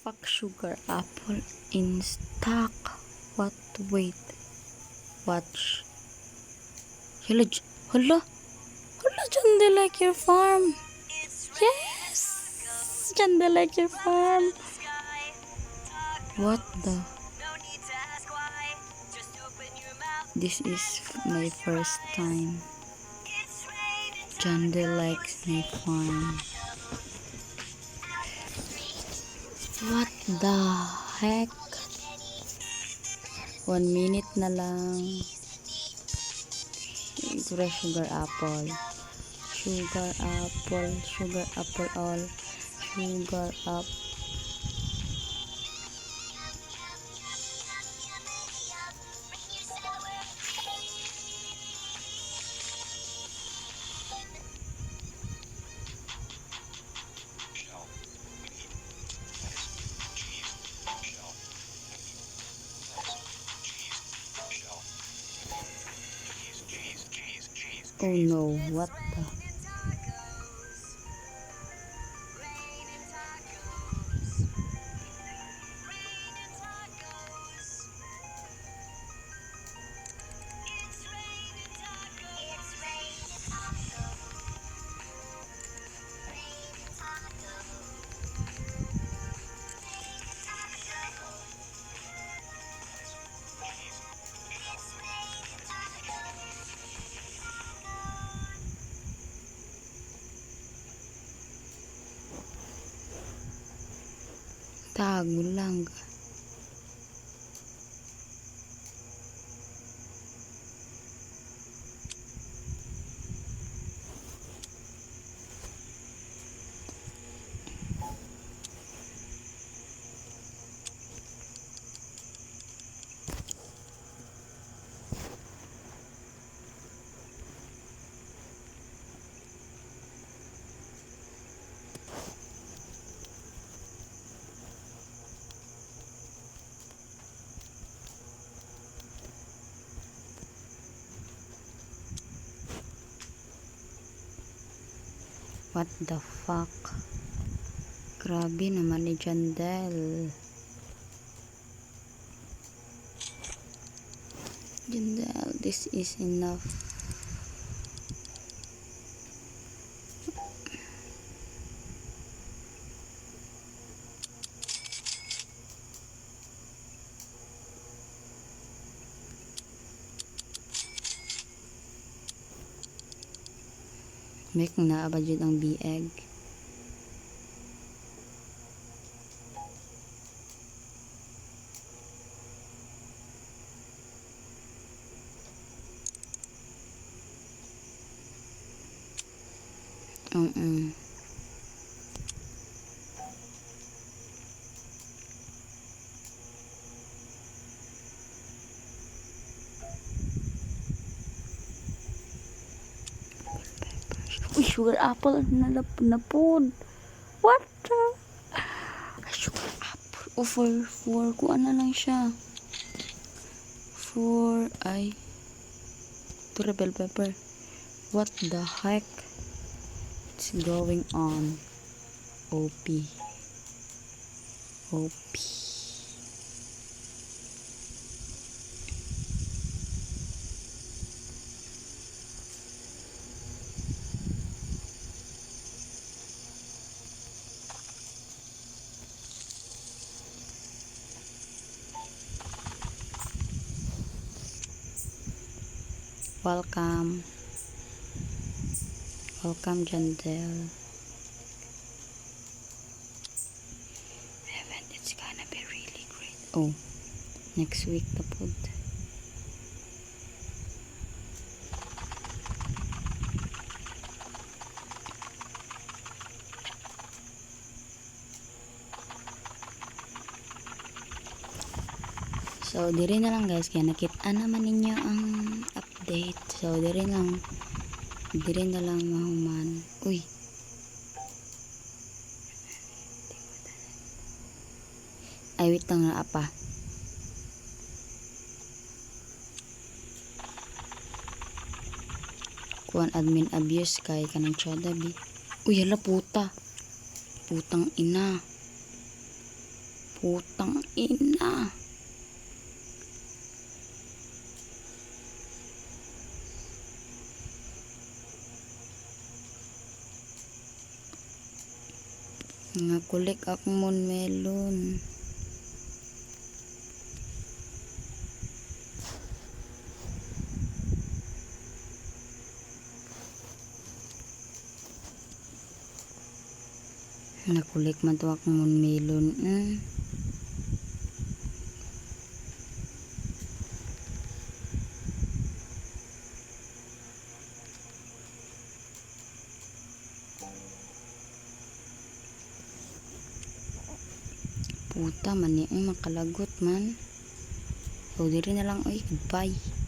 Fuck sugar apple in stock. What? Wait. Watch. Hello. Hello. Hello, John, they like your farm. Yes. John, they like your farm. What the? This is my first time. John, they likes my farm. What the heck? 1 minute na lang. Sugar apple. Sugar apple. Sugar apple all. Sugar up. Oh no, what the? Tago lang. What the fuck? Grabe naman ni Jandel. Jandel, this is enough. May kung naabadjud ang bieg. Uy, sugar apple na pod. What the? Sugar apple. Oh, for kuan na lang siya. For ay to bell pepper. What the heck? What's going on? OP. OP. Welcome. Welcome, Jandel. Heaven, it's gonna be really great. Oh, next week the pod. So, diri na lang guys, kaya nakita naman ninyo ang update. So, diri na lang mahuman. Uy. Ay, wait lang na apa. Kuan admin abuse kay kanang tsada bi. Uy, hala puta. Putang ina. Putang ina. Nakulik akong mon melon. Nakulik man to akong mon melon. Puta man ni ang makalagot man. So diri na lang, oy, goodbye.